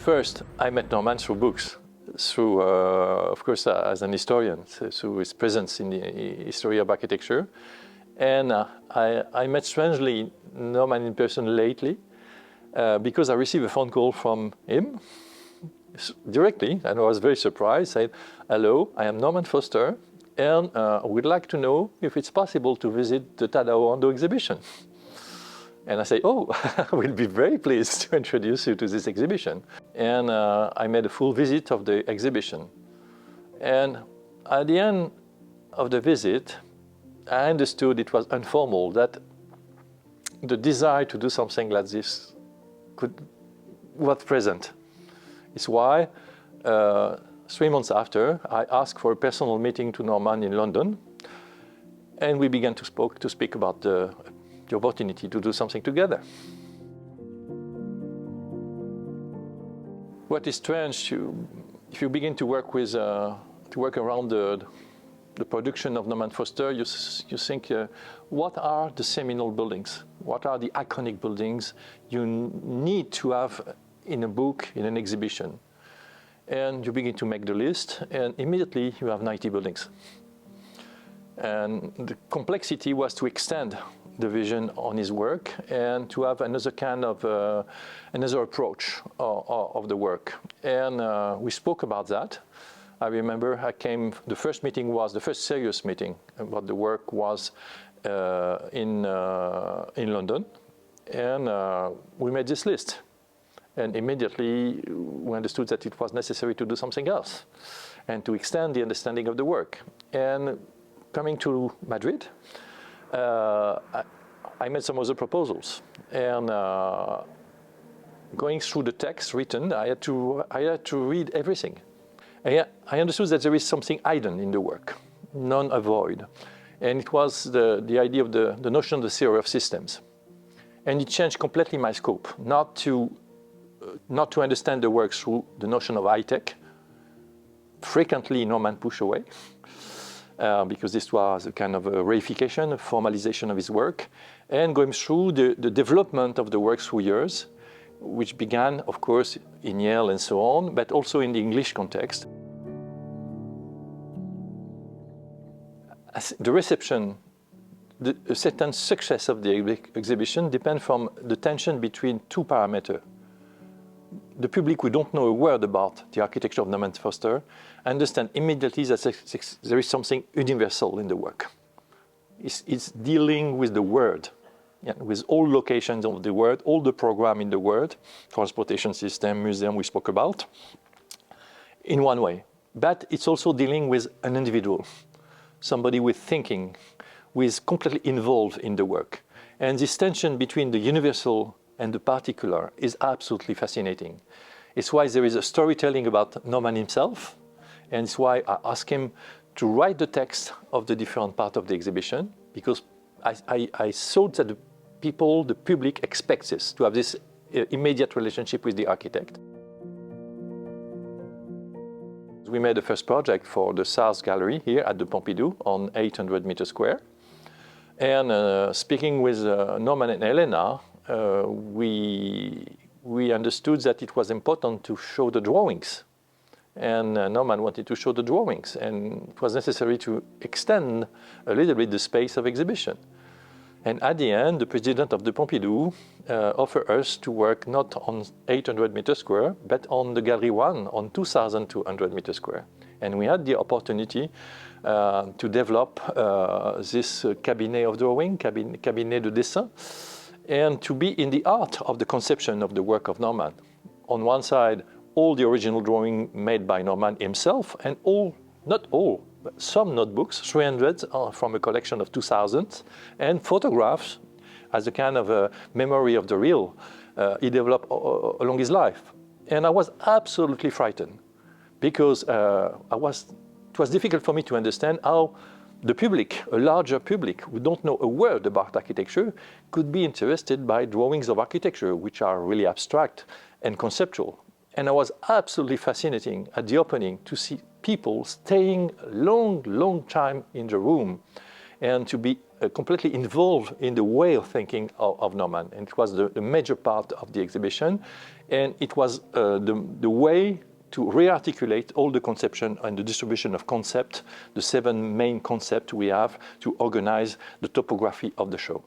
First, I met Norman through books, through, of course, as an historian, through his presence in the history of architecture. And I met, strangely, Norman in person lately, because I received a phone call from him directly, and I was very surprised. Said, "Hello, I am Norman Foster, and I would like to know if it's possible to visit the Tadao Ando exhibition." And I say, "Oh, I will be very pleased to introduce you to this exhibition." And I made a full visit of the exhibition. And at the end of the visit, I understood it was informal, that the desire to do something like this was present. It's why 3 months after, I asked for a personal meeting to Norman in London, and we began to speak about the opportunity to do something together. What is strange, if you begin to work with, to work around the production of Norman Foster, you think, what are the seminal buildings? What are the iconic buildings you need to have in a book, in an exhibition? And you begin to make the list, and immediately you have 90 buildings. And the complexity was to extend the vision on his work and to have another kind of, another approach of the work. And we spoke about that. I remember the first meeting was, the first serious meeting about the work was in London. And we made this list. And immediately we understood that it was necessary to do something else and to extend the understanding of the work. And coming to Madrid, I made some other proposals. And going through the text written, I had to read everything. I understood that there is something hidden in the work, none avoid. And it was the idea of the notion of the theory of systems. And it changed completely my scope, not to understand the work through the notion of high-tech. Frequently, Norman pushed away, because this was a kind of a reification, a formalization of his work, and going through the development of the work through years, which began, of course, in Yale and so on, but also in the English context. The reception, a certain success of the exhibition depends from the tension between two parameters. The public who don't know a word about the architecture of Norman Foster understand immediately that there is something universal in the work. It's dealing with the world, with all locations of the world, all the program in the world, transportation system, museum we spoke about, in one way. But it's also dealing with an individual, somebody with thinking, who is completely involved in the work. And this tension between the universal and the particular is absolutely fascinating. It's why there is a storytelling about Norman himself, and it's why I asked him to write the text of the different parts of the exhibition, because I thought that the public expects this, to have this immediate relationship with the architect. We made the first project for the SARS gallery here at the Pompidou on 800 meters square. And speaking with Norman and Elena, we understood that it was important to show the drawings. And Norman wanted to show the drawings, and it was necessary to extend a little bit the space of exhibition. And at the end, the president of the Pompidou offered us to work not on 800 meters square, but on the Gallery 1 on 2,200 meters square. And we had the opportunity to develop this cabinet of drawing, cabinet de dessin, and to be in the art of the conception of the work of Norman. On one side, all the original drawing made by Norman himself, and not all, but some notebooks, 300 from a collection of 2,000, and photographs as a kind of a memory of the real he developed along his life. And I was absolutely frightened, because it was difficult for me to understand how the public, a larger public who don't know a word about architecture, could be interested by drawings of architecture, which are really abstract and conceptual. And I was absolutely fascinating at the opening to see people staying long time in the room and to be completely involved in the way of thinking of Norman. And it was the major part of the exhibition, and it was the way to re-articulate all the conception and the distribution of concept, the 7 main concepts we have to organize the topography of the show.